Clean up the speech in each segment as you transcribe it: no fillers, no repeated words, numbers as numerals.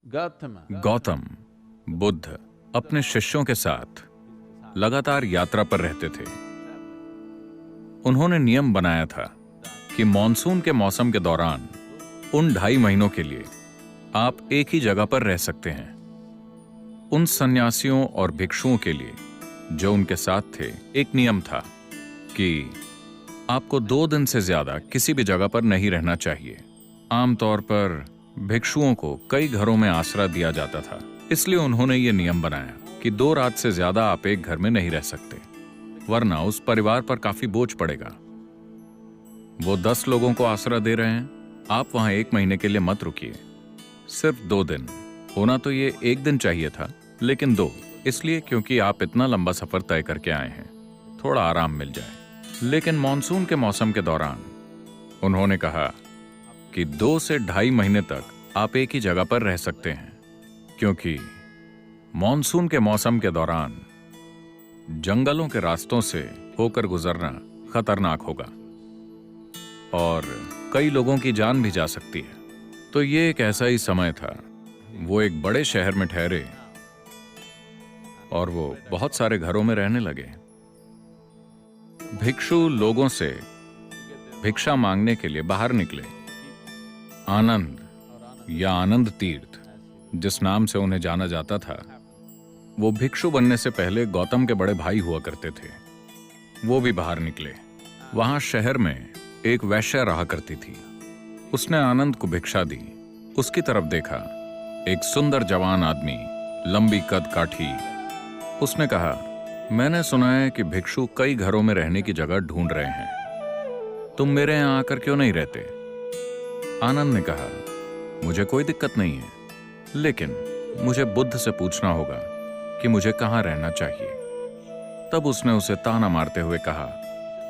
गौतम बुद्ध अपने शिष्यों के साथ लगातार यात्रा पर रहते थे। उन्होंने नियम बनाया था कि मॉनसून के मौसम के दौरान उन 2.5 महीनों के लिए आप एक ही जगह पर रह सकते हैं। उन सन्यासियों और भिक्षुओं के लिए जो उनके साथ थे, एक नियम था कि आपको 2 दिन से ज्यादा किसी भी जगह पर नहीं रहना चाहिए। आमतौर पर भिक्षुओं को कई घरों में आसरा दिया जाता था, इसलिए उन्होंने ये नियम बनाया कि 2 रात से ज्यादा आप एक घर में नहीं रह सकते, वरना उस परिवार पर काफी बोझ पड़ेगा। वो 10 लोगों को आसरा दे रहे हैं, आप वहां 1 महीने के लिए मत रुकिए। सिर्फ 2 दिन। होना तो ये 1 दिन चाहिए था, लेकिन 2 इसलिए क्योंकि आप इतना लंबा सफर तय करके आए हैं, थोड़ा आराम मिल जाए। लेकिन मॉनसून के मौसम के दौरान उन्होंने कहा कि 2 से 2.5 महीने तक आप एक ही जगह पर रह सकते हैं, क्योंकि मॉनसून के मौसम के दौरान जंगलों के रास्तों से होकर गुजरना खतरनाक होगा और कई लोगों की जान भी जा सकती है। तो ये एक ऐसा ही समय था। वो एक बड़े शहर में ठहरे और वो बहुत सारे घरों में रहने लगे। भिक्षु लोगों से भिक्षा मांगने के लिए बाहर निकले। आनंद या आनंद तीर्थ, जिस नाम से उन्हें जाना जाता था, वो भिक्षु बनने से पहले गौतम के बड़े भाई हुआ करते थे। वो भी बाहर निकले। वहां शहर में एक वैश्या रहा करती थी। उसने आनंद को भिक्षा दी। उसकी तरफ देखा, एक सुंदर जवान आदमी, लंबी कद काठी। उसने कहा, मैंने सुना है कि भिक्षु कई घरों में रहने की जगह ढूंढ रहे हैं, तुम मेरे यहां आकर क्यों नहीं रहते? आनंद ने कहा, मुझे कोई दिक्कत नहीं है, लेकिन मुझे बुद्ध से पूछना होगा कि मुझे कहां रहना चाहिए। तब उसने उसे ताना मारते हुए कहा,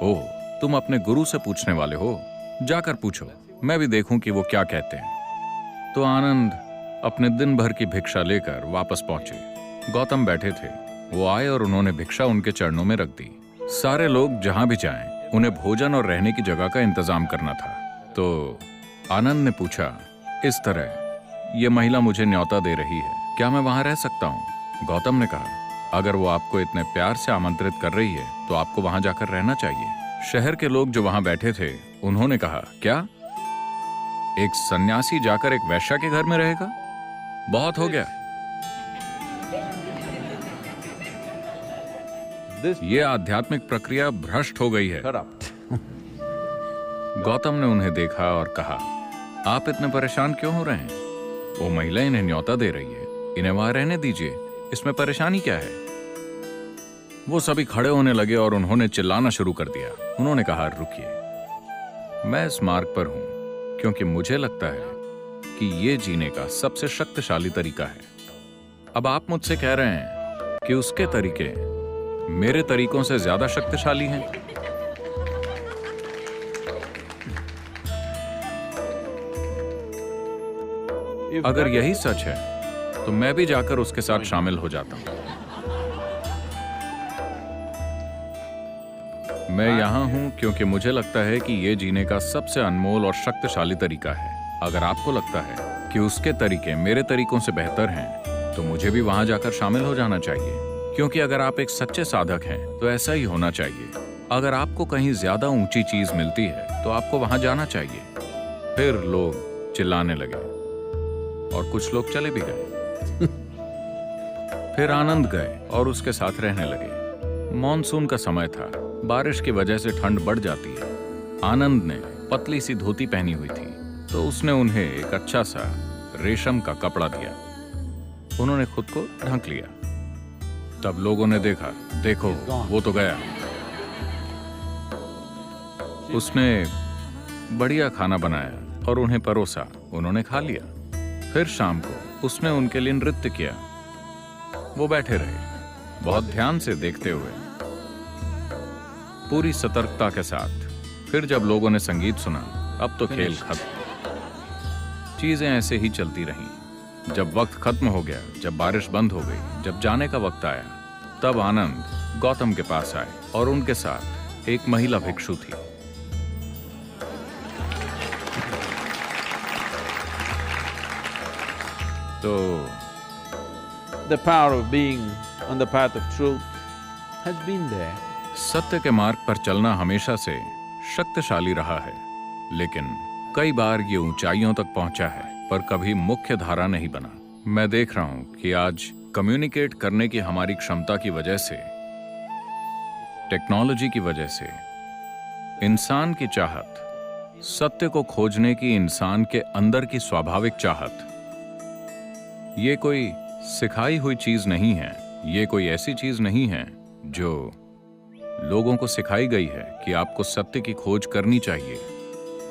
ओह, तुम अपने गुरु से पूछने वाले हो, जाकर पूछो, मैं भी देखूं कि वो क्या कहते हैं। तो आनंद अपने दिन भर की भिक्षा लेकर वापस पहुंचे। गौतम बैठे थे। वो आए और उन्होंने भिक्षा उनके चरणों में रख दी। सारे लोग जहां भी जाएं, उन्हें भोजन और रहने की जगह का इंतजाम करना था। तो आनंद ने पूछा, इस तरह ये महिला मुझे न्योता दे रही है, क्या मैं वहां रह सकता हूं? गौतम ने कहा, अगर वो आपको इतने प्यार से आमंत्रित कर रही है तो आपको वहां जाकर रहना चाहिए। शहर के लोग जो वहां बैठे थे, उन्होंने कहा, क्या एक सन्यासी जाकर एक वैश्या के घर में रहेगा? बहुत हो गया। ये आध्यात्मिक प्रक्रिया भ्रष्ट हो गई है। गौतम ने उन्हें देखा और कहा, आप इतने परेशान क्यों हो रहे हैं? वो महिला इन्हें न्योता दे रही है, इन्हें वहां रहने दीजिए, इसमें परेशानी क्या है? वो सभी खड़े होने लगे और उन्होंने चिल्लाना शुरू कर दिया। उन्होंने कहा, रुकिए, मैं इस मार्ग पर हूं क्योंकि मुझे लगता है कि ये जीने का सबसे शक्तिशाली तरीका है। अब आप मुझसे कह रहे हैं कि उसके तरीके मेरे तरीकों से ज्यादा शक्तिशाली हैं। अगर यही सच है तो मैं भी जाकर उसके साथ शामिल हो जाता हूं। मैं यहां हूं क्योंकि मुझे लगता है कि यह जीने का सबसे अनमोल और शक्तिशाली तरीका है। अगर आपको लगता है कि उसके तरीके मेरे तरीकों से बेहतर हैं, तो मुझे भी वहां जाकर शामिल हो जाना चाहिए, क्योंकि अगर आप एक सच्चे साधक हैं तो ऐसा ही होना चाहिए। अगर आपको कहीं ज्यादा ऊंची चीज मिलती है तो आपको वहां जाना चाहिए। फिर लोग चिल्लाने लगे और कुछ लोग चले भी गए। फिर आनंद गए और उसके साथ रहने लगे। मॉनसून का समय था, बारिश की वजह से ठंड बढ़ जाती है। आनंद ने पतली सी धोती पहनी हुई थी, तो उसने उन्हें एक अच्छा सा रेशम का कपड़ा दिया। उन्होंने खुद को ढक लिया। तब लोगों ने देखा, देखो वो तो गया। उसने बढ़िया खाना बनाया और उन्हें परोसा। उन्होंने खा लिया। फिर शाम को उसने उनके लिए नृत्य किया। वो बैठे रहे, बहुत ध्यान से देखते हुए, पूरी सतर्कता के साथ। फिर जब लोगों ने संगीत सुना, अब तो खेल खत्म। चीजें ऐसे ही चलती रहीं। जब वक्त खत्म हो गया, जब बारिश बंद हो गई, जब जाने का वक्त आया, तब आनंद गौतम के पास आए और उनके साथ एक महिला भिक्षु थी। तो The power of being on the path of truth has been there. सत्य के मार्ग पर चलना हमेशा से शक्तिशाली रहा है, लेकिन कई बार ये ऊंचाइयों तक पहुंचा है पर कभी मुख्य धारा नहीं बना। मैं देख रहा हूं कि आज कम्युनिकेट करने की हमारी क्षमता की वजह से, टेक्नोलॉजी की वजह से, इंसान की चाहत, सत्य को खोजने की इंसान के अंदर की स्वाभाविक चाहत, ये कोई सिखाई हुई चीज नहीं है। ये कोई ऐसी चीज नहीं है जो लोगों को सिखाई गई है कि आपको सत्य की खोज करनी चाहिए।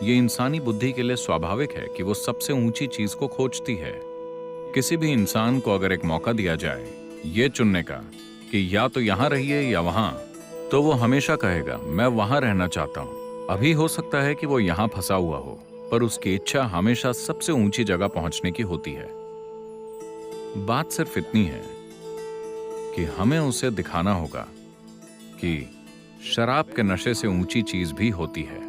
ये इंसानी बुद्धि के लिए स्वाभाविक है कि वो सबसे ऊंची चीज को खोजती है। किसी भी इंसान को अगर एक मौका दिया जाए ये चुनने का कि या तो यहां रहिए या वहां, तो वो हमेशा कहेगा मैं वहां रहना चाहता हूं। अभी हो सकता है कि वो यहां फंसा हुआ हो, पर उसकी इच्छा हमेशा सबसे ऊंची जगह पहुंचने की होती है। बात सिर्फ इतनी है कि हमें उसे दिखाना होगा कि शराब के नशे से ऊंची चीज भी होती है,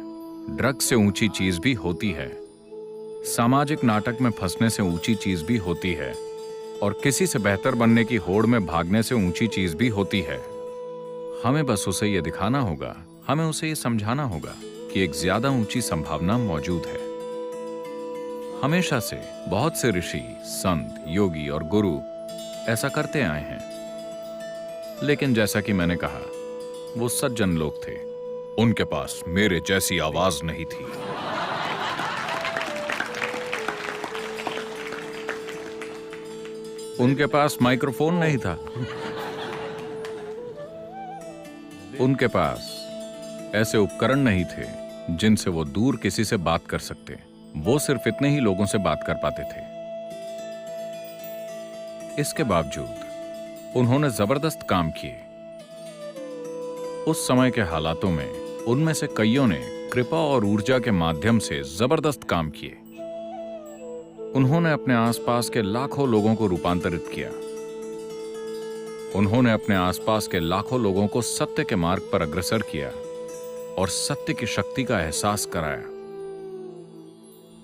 ड्रग से ऊंची चीज भी होती है, सामाजिक नाटक में फंसने से ऊंची चीज भी होती है, और किसी से बेहतर बनने की होड़ में भागने से ऊंची चीज भी होती है। हमें बस उसे यह दिखाना होगा, हमें उसे यह समझाना होगा कि एक ज्यादा ऊंची संभावना मौजूद है। हमेशा से बहुत से ऋषि, संत, योगी और गुरु ऐसा करते आए हैं, लेकिन जैसा कि मैंने कहा, वो सज्जन लोग थे। उनके पास मेरे जैसी आवाज नहीं थी। उनके पास माइक्रोफोन नहीं था। उनके पास ऐसे उपकरण नहीं थे जिनसे वो दूर किसी से बात कर सकते। वो सिर्फ इतने ही लोगों से बात कर पाते थे। इसके बावजूद उन्होंने जबरदस्त काम किए। उस समय के हालातों में उनमें से कईयों ने कृपा और ऊर्जा के माध्यम से जबरदस्त काम किए। उन्होंने अपने आसपास के लाखों लोगों को रूपांतरित किया। उन्होंने अपने आसपास के लाखों लोगों को सत्य के मार्ग पर अग्रसर किया और सत्य की शक्ति का एहसास कराया।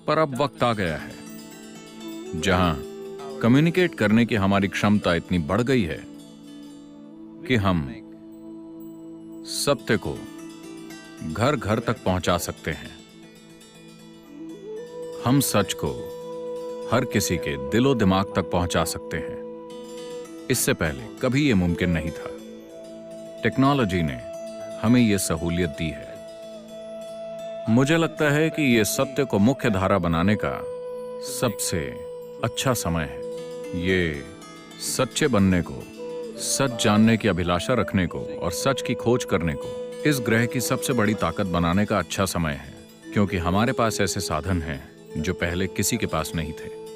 पर अब वक्त आ गया है जहां कम्युनिकेट करने की हमारी क्षमता इतनी बढ़ गई है कि हम सत्य को घर घर तक पहुंचा सकते हैं। हम सच को हर किसी के दिलो दिमाग तक पहुंचा सकते हैं। इससे पहले कभी यह मुमकिन नहीं था। टेक्नोलॉजी ने हमें यह सहूलियत दी है। मुझे लगता है कि यह सत्य को मुख्य धारा बनाने का सबसे अच्छा समय है। ये सच्चे बनने को, सच जानने की अभिलाषा रखने को और सच की खोज करने को इस ग्रह की सबसे बड़ी ताकत बनाने का अच्छा समय है, क्योंकि हमारे पास ऐसे साधन हैं जो पहले किसी के पास नहीं थे।